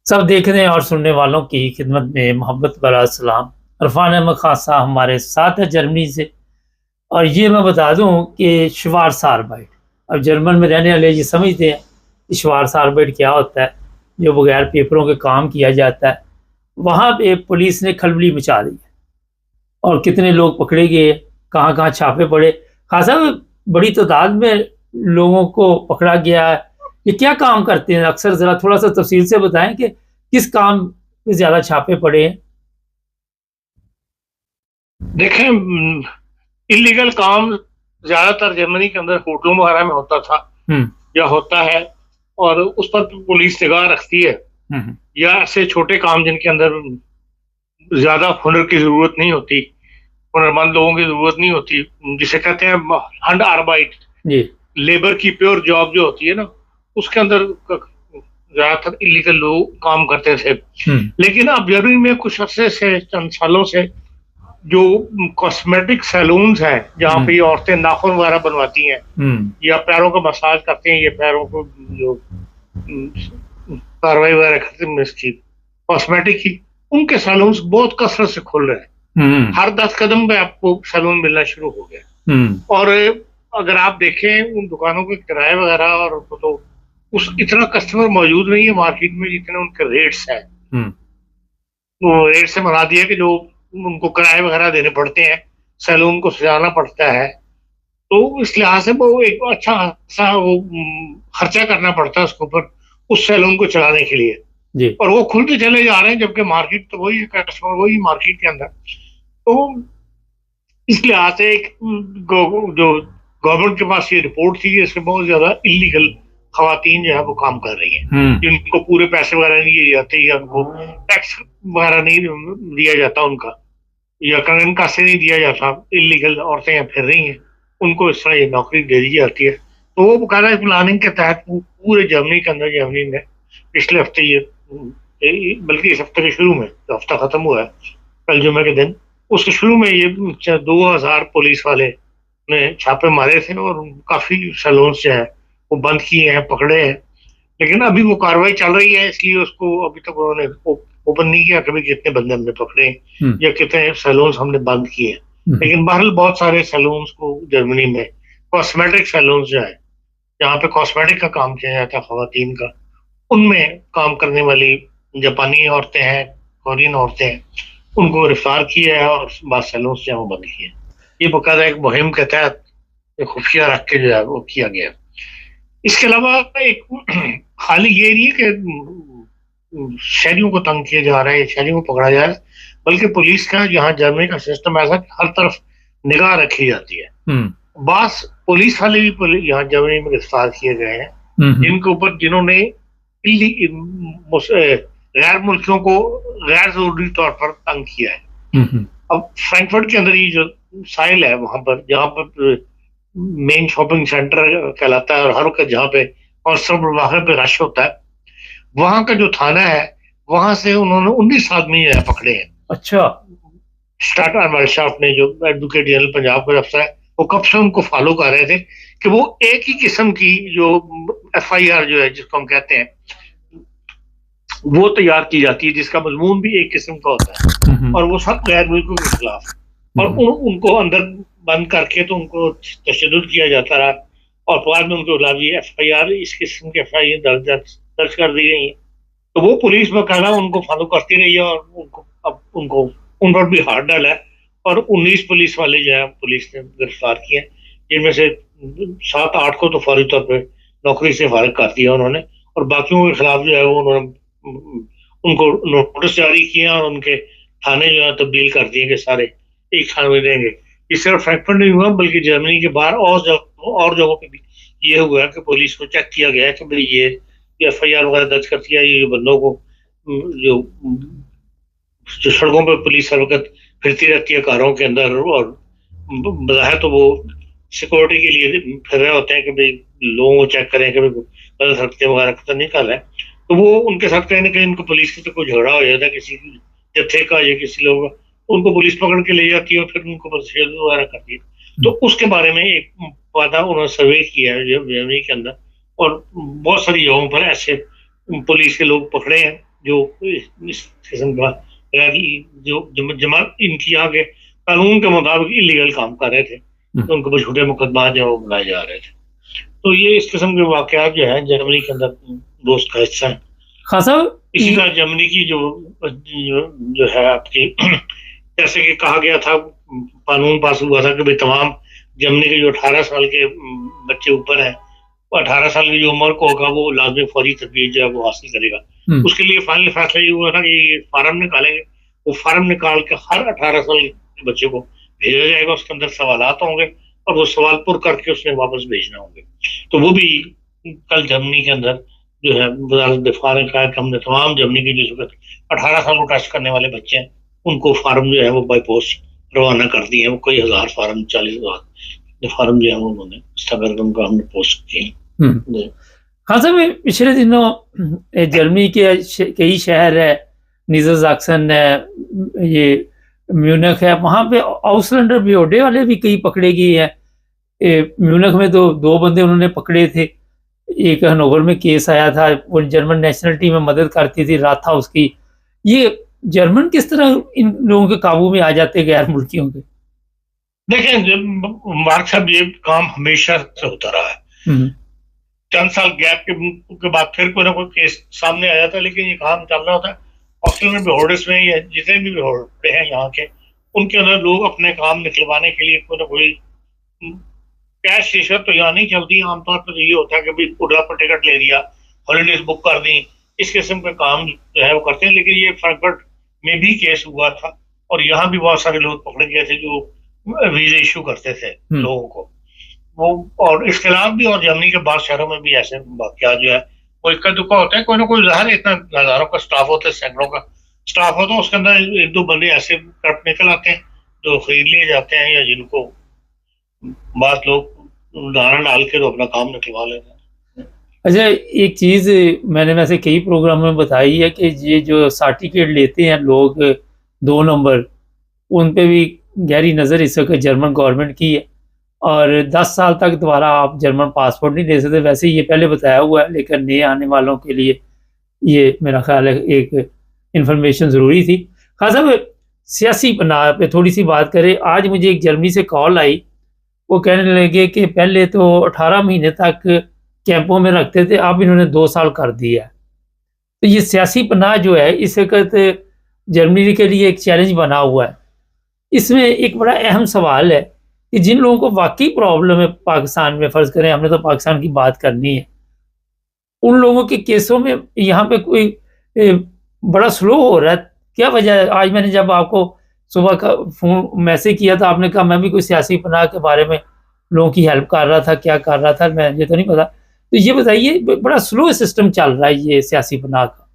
सब देखने और सुनने वालों की खिदमत में मोहब्बत भरा सलाम। इरफान अहमद खान साहब हमारे साथ है जर्मनी से। और ये मैं बता दूं कि श्वार्ज़ारबाइट, अब जर्मन में रहने वाले ये समझते हैं कि श्वार्ज़ारबाइट क्या होता है, जो बगैर पेपरों के काम किया जाता है। वहाँ पे पुलिस ने खलबली मचा दी है और कितने लोग पकड़े गए, कहाँ कहाँ छापे पड़े। खासा बड़ी तादाद में लोगों को पकड़ा गया है। ये क्या काम करते हैं अक्सर, जरा थोड़ा सा तफसील से बताएं कि किस काम पे ज्यादा छापे पड़े हैं। देखें, इलीगल काम ज्यादातर जर्मनी के अंदर होटलों वगैरह में होता था हम्म। या होता है, और उस पर पुलिस निगाह रखती है। हम्म। या ऐसे छोटे काम जिनके अंदर ज्यादा हुनर की जरूरत नहीं होती, हुनरमंद लोगों की जरूरत नहीं होती, जिसे कहते हैं हंड आर्बाइट, जी। लेबर की प्योर जॉब जो होती है ना, उसके अंदर ज्यादातर इलीगल लोग काम करते थे। लेकिन अब जर्मनी में कुछ अरसे से, चंद सालों से, जो कॉस्मेटिक सैलून्स हैं जहाँ पे ये औरतें नाखून वगैरह बनवाती हैं या पैरों का मसाज करते हैं, ये पैरों को जो कार्रवाई वगैरह करते हैं इसकी कॉस्मेटिक की, उनके सैलून्स बहुत कसरत से खुल रहे हैं। हर 10 कदम पे आपको सैलून मिलना शुरू हो गया। और अगर आप देखें उन दुकानों के किराए वगैरह, और तो उस इतना कस्टमर मौजूद नहीं है मार्केट में जितने उनके रेट्स हैं। वो रेट से बना दिया कि जो उनको किराए वगैरह देने पड़ते हैं, सैलून को सजाना पड़ता है, तो इस लिहाज से वो एक अच्छा सा वो खर्चा करना पड़ता है उसके ऊपर, उस सैलून को चलाने के लिए। जी। और वो खुलते चले जा रहे हैं, जबकि मार्केट तो वही, कस्टमर वही मार्केट के अंदर। तो इस लिहाज से एक जो गवर्नमेंट के पास ये रिपोर्ट थी, इसमें बहुत ज्यादा इलीगल खवातीन जो है वो काम कर रही हैं, जिनको पूरे पैसे वगैरह नहीं दिए जाते, या उनको टैक्स वगैरह नहीं दिया जाता उनका, या कंगन से नहीं दिया जाता। इलीगल औरतें यहाँ फिर रही हैं, उनको इस तरह ये नौकरी दे दी जाती है। तो वो बकायदा प्लानिंग के तहत पूरे जर्मनी के अंदर, जर्मनी में पिछले हफ्ते बल्कि इस हफ्ते के शुरू में, जो हफ्ता खत्म हुआ है कल जुमे के दिन, उसके शुरू में ये 2000 पुलिस वाले ने छापे मारे थे, और काफी सैलून जो है वो बंद किए हैं, पकड़े हैं। लेकिन अभी वो कार्रवाई चल रही है, इसलिए उसको अभी तक उन्होंने ओपन नहीं किया कभी कितने बंदे हमने पकड़े या कितने सैलून हमने बंद किए। लेकिन बहरहाल बहुत सारे सैलून को जर्मनी में, कॉस्मेटिक सैलून जो है जहाँ पे कॉस्मेटिक का काम किया जाता है खवातीन का, उनमें काम करने वाली जापानी औरतें हैं, कोरियन औरतें हैं, उनको गिरफ्तार किया है और बाद सैलून से वो बंद किए। ये बकायदा एक मुहिम के तहत खुफिया रख के जो है वो किया गया। इसके अलावा एक खाली ये नहीं है कि शहरियों को तंग किया जा रहा है, शहरियों को पकड़ा जा रहा है, बल्कि पुलिस का यहाँ जर्मनी का सिस्टम ऐसा कि हर तरफ निगाह रखी जाती है। बास पुलिस वाले भी यहाँ जर्मनी में गिरफ्तार किए गए हैं, जिनके ऊपर जिन्होंने गैर मुल्कियों को गैर जरूरी तौर पर तंग किया है। अब फ्रैंकफर्ट के अंदर ये जो साइल है, वहां पर जहाँ पर मेन शॉपिंग सेंटर कहलाता है, और हर वक्त जहाँ पे कांस्टेबल वाहन पे रश होता है, वहां का जो थाना है, वहां से उन्होंने 19 आदमी पकड़े हैं। अच्छा। स्टार्टर वर्कशॉप ने, जो एडवोकेट जनरल पंजाब का अफसर है, वो कब से उनको फॉलो कर रहे थे कि वो एक ही किस्म की जो FIR जो है, जिसको हम कहते हैं, वो तैयार की जाती है, जिसका मजमून भी एक किस्म का होता है, और वो सब गैर मुल्कों के खिलाफ, और उनको अंदर बंद करके तो उनको तशद्दुद किया जाता रहा, और बाद में उनको FIR, इस किस्म के FIR दर्ज कर दी गई है। तो वो पुलिस बकायदा उनको फॉलो करती रही है, और उनको उन पर भी हाथ डाला है, और 19 पुलिस वाले जो है पुलिस ने गिरफ्तार किए, जिनमें से 7-8 को तो फौरी तौर पर नौकरी से फारिग कर दिया उन्होंने, और बाकियों के खिलाफ जो है वो उन्होंने उनको नोटिस जारी किए, और उनके थाने जो है तब्दील कर दिए कि सारे एक थाने में देंगे। ये सिर्फ फ्रैंकफर्ट नहीं हुआ, बल्कि जर्मनी के बाहर और जगहों पे भी ये हुआ है कि पुलिस को चेक किया गया है कि भाई ये FIR वगैरह दर्ज करती है, ये बंदों को जो जो सड़कों पर पुलिस हर वक्त फिरती रहती है कारों के अंदर, और बज़ाहिर तो वो सिक्योरिटी के लिए फिर रहे होते हैं कि भाई लोगों को चेक करें कि भाई गलत हरकतें वगैरह तो नहीं कर रहे हैं। तो वो उनके साथ कहीं ना कहीं उनको पुलिस से तो कोई झगड़ा हो जाता है, किसी जत्थे का या किसी लोगों का, उनको पुलिस पकड़ के ले जाती है और फिर उनको तशद्दुद वगैरह करती है। तो उसके बारे में एक वादा उन्होंने सर्वे किया है जर्मनी के अंदर, और बहुत सारी जगहों पर ऐसे पुलिस के लोग पकड़े हैं जो इस किस्म का जो जमा इनकी यहाँ के कानून के मुताबिक इलीगल काम कर रहे थे, तो उनको छोटे मुकदमा जो वो बनाए जा रहे थे। तो ये इस किस्म के वाकयात जो है जर्मनी के अंदर दोस्त का हिस्सा है। खान साहब, इसी तरह जर्मनी की जो है आपकी जैसे कि कहा गया था, कानून पास हुआ था कि भाई तमाम जर्मनी के जो 18 साल के बच्चे ऊपर हैं, वो 18 साल की जो उम्र को होगा वो लाजमी फौरी तरबियत जो है वो हासिल करेगा। उसके लिए फाइनल फैसला ये हुआ था कि ये फार्म निकालेंगे, वो फार्म निकाल के हर 18 साल के बच्चे को भेजा जाएगा, उसके अंदर सवालात होंगे और वो सवाल पुर करके उसने वापस भेजना होंगे। तो वो भी कल जर्मनी के अंदर जो है वज़ारत दिफा ने कहा कि हमने तमाम जर्मनी के जिस वक्त 18 साल को टच करने वाले बच्चे हैं उनको फार्म जो है वो बाई पोस्ट रवाना कर दिए हैं। वो कई हजार फार्म, 40,000 फार्म जो है वो उन्होंने स्थगन का हमने पोस्ट किए। हाँ साहब, पिछले दिनों जर्मनी के कई शहर है, नीदरसैक्सन है, ये म्यूनिख है, वहाँ पे आउसलैंडर बियोडे वाले भी कई पकड़े गए हैं। म्यूनिख में तो 2 बंदे उन्होंने पकड़े थे, एक हनोवर में केस आया था, वो जर्मन नेशनल टीम में मदद करती थी, रात था उसकी। ये जर्मन किस तरह इन लोगों के काबू में आ जाते गैर मुल्कियों के? देखें मार्क साहब, ये काम हमेशा से होता रहा है। चंद साल गैप के बाद फिर कोई ना कोई केस सामने आ जाता है, लेकिन ये काम चल रहा होता है। ऑस्ट्रेलिया में बिहोर्डर्स में या जितने भी बिहोर्डे हैं यहाँ के, उनके अंदर लोग अपने काम निकलवाने के लिए कोई ना कोई कैश रिश्वत तो यहाँ नहीं चलती। आमतौर पर ये होता है कि भाई उड़ा पर टिकट ले लिया, हॉलीडेज बुक कर दी, इस किस्म के काम जो है वो करते हैं। लेकिन ये फ्रैंकफर्ट में भी केस हुआ था और यहाँ भी बहुत सारे लोग पकड़े गए थे जो वीजा इशू करते थे लोगों को। वो और इसके अलावा भी और जर्मनी के बाद शहरों में भी ऐसे वाकया जो है वो इक्का दुक्का होता है। कोई ना कोई ज़ाहिर इतना हजारों का स्टाफ होता है, सैकड़ों का स्टाफ होता है, उसके अंदर 1-2 बंदे ऐसे करप्ट निकल आते हैं जो खरीद लिए जाते हैं या जिनको बात लोग दाना डाल के तो अपना काम निकलवा लेते हैं। अच्छा, एक चीज़ मैंने वैसे कई प्रोग्राम में बताई है कि ये जो सर्टिफिकेट लेते हैं लोग 2 नंबर, उन पे भी गहरी नज़र इस वक्त जर्मन गवर्नमेंट की है और 10 साल तक दोबारा आप जर्मन पासपोर्ट नहीं ले सकते। वैसे ये पहले बताया हुआ है, लेकिन नए आने वालों के लिए ये मेरा ख्याल है एक इन्फॉर्मेशन ज़रूरी थी। खास साहब, सियासी पनाह पे थोड़ी सी बात करें। आज मुझे एक जर्मनी से कॉल आई, वो कहने लगे कि पहले तो 18 महीने तक कैंपों में रखते थे, अब इन्होंने 2 साल कर दिया। तो ये सियासी पनाह जो है इस वक्त जर्मनी के लिए एक चैलेंज बना हुआ है। इसमें एक बड़ा अहम सवाल है कि जिन लोगों को वाकई प्रॉब्लम है पाकिस्तान में, फ़र्ज़ करें हमने तो पाकिस्तान की बात करनी है, उन लोगों के केसों में यहाँ पे कोई बड़ा स्लो हो रहा है। क्या वजह है? आज मैंने जब आपको सुबह का फ़ोन मैसेज किया था, आपने कहा मैं भी कोई सियासी पनाह के बारे में लोगों की हेल्प कर रहा था, क्या कर रहा था मुझे तो नहीं पता। तो ये बताइए, बड़ा स्लो सिस्टम चल रहा है ये सियासी पनाह का।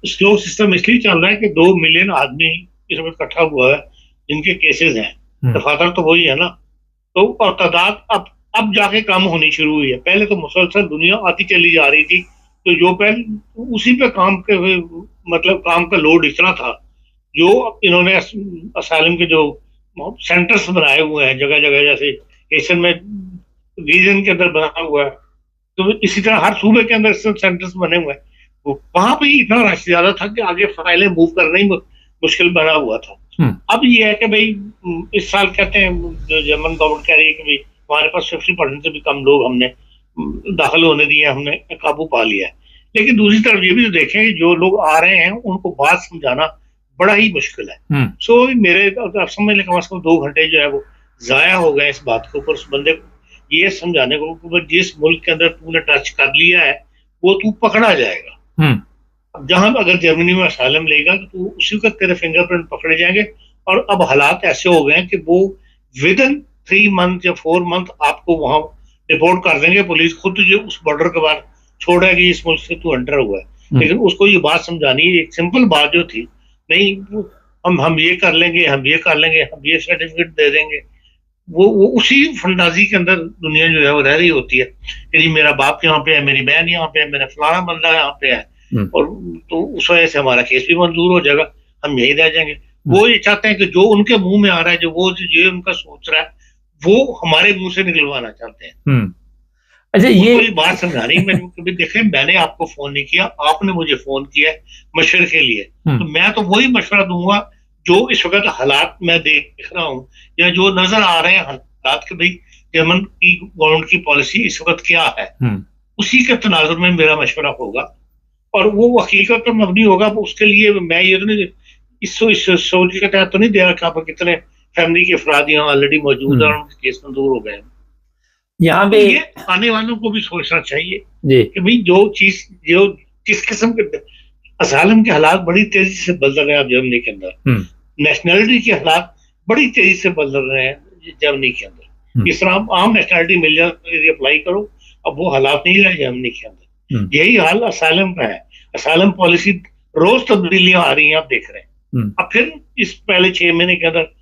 स्लो सिस्टम इसलिए चल रहा है कि 2 मिलियन आदमी इस वक्त इकट्ठा हुआ है जिनके केसेस हैं। दफातर तो वही है ना, तो और तादाद अब जाके कम होनी शुरू हुई है। पहले तो मुसलसल दुनिया आती चली जा रही थी, तो जो पहले उसी पे काम के मतलब काम का लोड इतना था, जो इन्होंने असाइलम के जो सेंटर्स बनाए हुए हैं जगह जगह, जैसे एशियन में रीजन के अंदर बना हुआ है, तो इसी तरह हर सूबे के अंदर सेंटर्स बने हुए हैं। वहां पे इतना रश ज्यादा था कि आगे फाइलें मूव करना ही मुश्किल बना हुआ था। अब ये है कि भाई इस साल कहते हैं जो जर्मन गवर्नमेंट कह रही है कि भाई हमारे पास 50% से भी कम लोग हमने दाखिल होने दिए, हमने काबू पा लिया है। लेकिन दूसरी तरफ ये भी तो देखें कि जो लोग आ रहे हैं उनको बात समझाना बड़ा ही मुश्किल है। सो मेरे आप समझ लें कम से कम 2 घंटे जो है वो जाया हो गए इस बात के ऊपर, उस बंदे को ये समझाने को जिस मुल्क के अंदर तूने टच कर लिया है वो तू पकड़ा जाएगा। अब जहां अगर जर्मनी में असाइलम लेगा तो उसी वक्त तेरे फिंगरप्रिंट पकड़े जाएंगे। और अब हालात ऐसे हो गए हैं कि वो विद इन 3 मंथ या 4 मंथ आपको वहां रिपोर्ट कर देंगे। पुलिस खुद तुझे उस बॉर्डर के बाद छोड़ेगी इस मुल्क से तू एंटर हुआ है। लेकिन उसको ये बात समझानी है, एक सिंपल बात जो थी, नहीं हम ये कर लेंगे, हम ये कर लेंगे, हम ये सर्टिफिकेट दे देंगे, वो उसी फंडाजी के अंदर दुनिया जो है वो रह रही होती है कि जी मेरा बाप यहाँ पे है, मेरी बहन यहाँ पे है, मेरा फलाना बंदा यहाँ पे है, और तो उस वजह से हमारा केस भी मंजूर हो जाएगा, हम यही रह जाएंगे। वो ये चाहते हैं कि जो उनके मुंह में आ रहा है, जो वो उनका सोच रहा है, वो हमारे मुंह से निकलवाना चाहते हैं। अच्छा उसको ये ये बात समझानी है। मैंने कभी देखे, मैंने आपको फोन नहीं किया, आपने मुझे फोन किया है मशवरे के लिए, तो मैं तो वही मशवरा दूंगा जो इस वक्त हालात मैं देख रहा हूँ या जो नजर आ रहे हैं हालात के, भाई जर्मन की गवर्नमेंट की पॉलिसी इस वक्त क्या है, उसी के तनाजुर में मेरा मशवरा होगा और वो हकीकत पर मबनी होगा। उसके लिए मैं ये तो नहीं, इस सोच के तहत तो नहीं दे रहा कि आप कितने फैमिली के अफराद यहाँ ऑलरेडी मौजूद हैं और उनके केस मंजूर हो गए हैं। यहाँ तो पे ये आने वालों को भी सोचना चाहिए जी कि भाई जो जिस किस्म के असालम के हालात बड़ी तेजी से बदल रहे हैं अब जर्मनी के अंदर, नेशनैलिटी के हालात बड़ी तेजी से बदल रहे हैं जर्मनी के अंदर। इस तरह आम नेशनैलिटी मिल जाए, अप्लाई करो, अब वो हालात नहीं रहे जर्मनी के अंदर। यही हाल असालम का है। असालम पॉलिसी रोज तब्दीलियां आ रही हैं, आप देख रहे हैं। अब फिर इस पहले 6 महीने के अंदर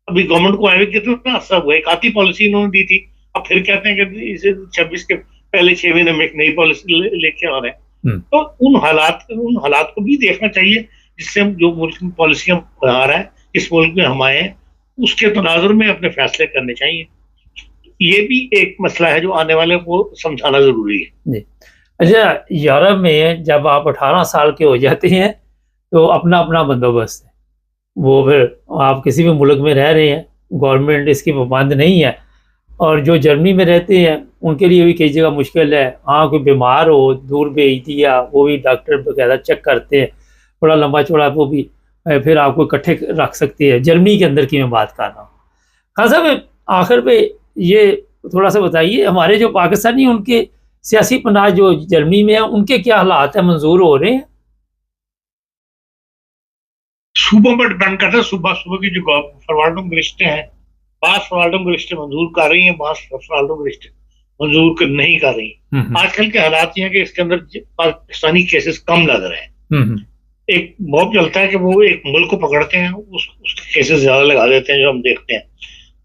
अभी गवर्नमेंट को आए कितना अर्सा हुआ, एक आती पॉलिसी इन्होंने दी थी, अब फिर कहते हैं कि इसे 26 के पहले 6 महीने में एक नई पॉलिसी लेके आ रहे हैं। तो उन हालात को भी देखना चाहिए जिससे हम जो मुल्क में पॉलिसियां बना रहा है, इस मुल्क में हम आए हैं, उसके तनाजुर में अपने फैसले करने चाहिए। ये भी एक मसला है जो आने वाले को समझाना जरूरी है। जी। अच्छा, यूरोप में जब आप 18 साल के हो जाते हैं तो अपना अपना बंदोबस्त है, वो फिर आप किसी भी मुल्क में रह रहे हैं, गवर्नमेंट इसकी पाबंद नहीं है। और जो जर्मनी में रहते हैं उनके लिए भी कई जगह मुश्किल है। हाँ, कोई बीमार हो, दूर भेज दिया, वो भी डॉक्टर बकायदा चेक करते हैं, बड़ा लंबा चौड़ा, वो भी फिर आपको इकट्ठे रख सकते हैं। जर्मनी के अंदर की मैं बात कर रहा हूँ। खान साहब, आखिर पे ये थोड़ा सा बताइए, हमारे जो पाकिस्तानी उनके सियासी पनाह जो जर्मनी में है, उनके क्या हालात है, मंजूर हो रहे हैं? सूबों पर डिपेंड करता है। सुबह सुबह की जो फरवार्डुम रिश्ते हैं, बास फरवार्डुम रिश्ते मंजूर कर रही हैं, बास फरवार्डुम रिश्ते मंजूर नहीं कर रही। आजकल के हालात ये हैं कि इसके अंदर पाकिस्तानी केसेस कम लग रहे हैं। एक बहुत चलता है कि वो एक मुल्क को पकड़ते हैं, उसके केसेस ज्यादा लगा देते हैं, जो हम देखते हैं।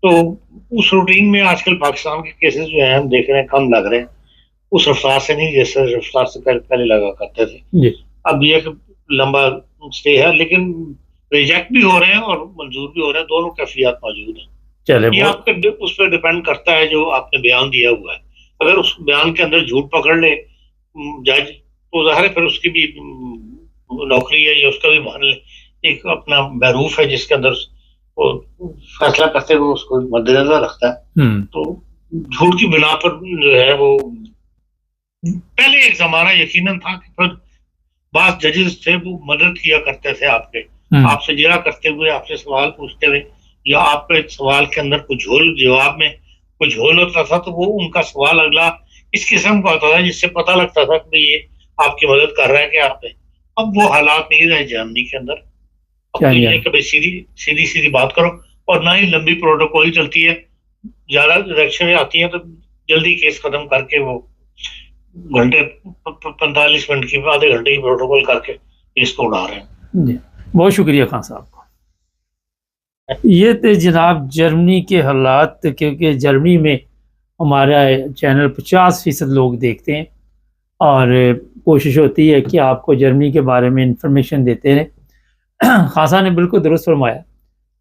तो उस रूटीन में आजकल पाकिस्तान के केसेस जो है हम देख रहे हैं कम लग रहे हैं, उस रफ्तार से नहीं जैसे रफ्तार से पहले लगा करते थे। अब ये लंबा स्टे है, लेकिन रिजेक्ट भी हो रहे हैं और मंजूर भी हो रहे हैं, दोनों कैफियत मौजूद है। ये आपके उस पर डिपेंड करता है जो आपने बयान दिया हुआ है। अगर उस बयान के अंदर झूठ पकड़ ले जज, तो जाहिर है फिर उसकी भी नौकरी है या उसका भी मान ले, एक अपना बैरूफ है जिसके अंदर वो फैसला करते हुए उसको मद्देनजर रखता है। तो झूठ की बिना पर जो है वो पहले एक जमाना यकीनन था कि फिर बास जजेस थे वो मदद किया करते थे आपके, आपसे जिरा करते हुए, आपसे सवाल पूछते हुए, या आपके सवाल के अंदर कुछ झोल जवाब में कुछ झोल होता था तो वो उनका सवाल अगला इस किस्म का होता था जिससे पता लगता था कि ये आपकी मदद कर रहा है कि आप। अब वो हालात नहीं रहे जर्मनी के अंदर। अब तो ये कभी सीधी बात करो, और ना ही लंबी प्रोटोकॉल चलती है। ज्यादा इलेक्शन आती है तो जल्दी केस खत्म करके वो घंटे 45 मिनट की आधे घंटे की प्रोटोकॉल करके केस को उड़ा रहे हैं। बहुत शुक्रिया खान साहब का। ये थे जनाब जर्मनी के हालात, क्योंकि जर्मनी में हमारा चैनल 50% लोग देखते हैं और कोशिश होती है कि आपको जर्मनी के बारे में इंफॉर्मेशन देते रहें। खान साहब ने बिल्कुल दुरुस्त फरमाया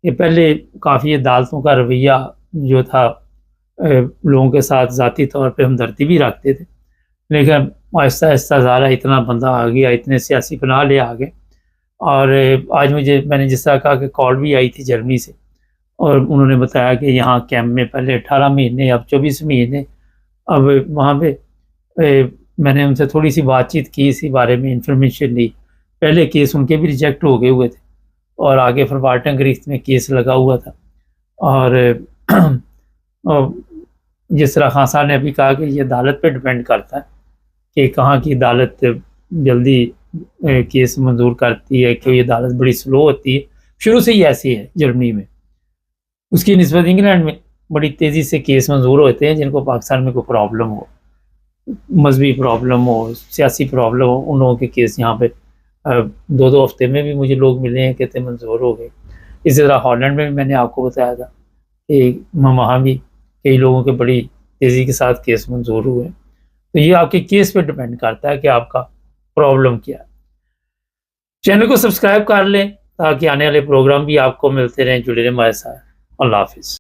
कि पहले काफ़ी अदालतों का रवैया जो था, लोगों के साथ ज़ाती तौर पे हमदर्दी भी रखते थे, लेकिन आहिस्ता आहिस्ता ज़ारा इतना बंदा आ गया, इतने सियासी पनाह ले आ गए। और आज मैंने जिस तरह कहा कि कॉल भी आई थी जर्मनी से, और उन्होंने बताया कि यहाँ कैंप में पहले 18 महीने, अब 24 महीने। अब वहाँ पे मैंने उनसे थोड़ी सी बातचीत की, इसी बारे में इंफॉर्मेशन ली। पहले केस उनके भी रिजेक्ट हो गए हुए थे और आगे फरवार्डुम गरीख्त में केस लगा हुआ था। और जिस तरह खान साहब ने अभी कहा कि ये अदालत पे डिपेंड करता है कि कहाँ की अदालत जल्दी केस मंजूर करती है, कि ये अदालत बड़ी स्लो होती है। शुरू से ही ऐसी है जर्मनी में। उसकी निस्बत इंग्लैंड में बड़ी तेज़ी से केस मंजूर होते हैं जिनको पाकिस्तान में कोई प्रॉब्लम हो, मजहबी प्रॉब्लम हो, सियासी प्रॉब्लम हो, उन लोगों के केस यहाँ पे 2-2 हफ्ते में भी मुझे लोग मिले हैं, कहते मंजूर हो गए। इसी तरह हॉलैंड में भी मैंने आपको बताया था कि वहाँ भी कई लोगों के बड़ी तेज़ी के साथ केस मंजूर हुए। तो ये आपके केस पे डिपेंड करता है कि आपका प्रॉब्लम क्या है। चैनल को सब्सक्राइब कर लें ताकि आने वाले प्रोग्राम भी आपको मिलते रहें। जुड़े रहें हमारे साथ। अल्लाह हाफिज़।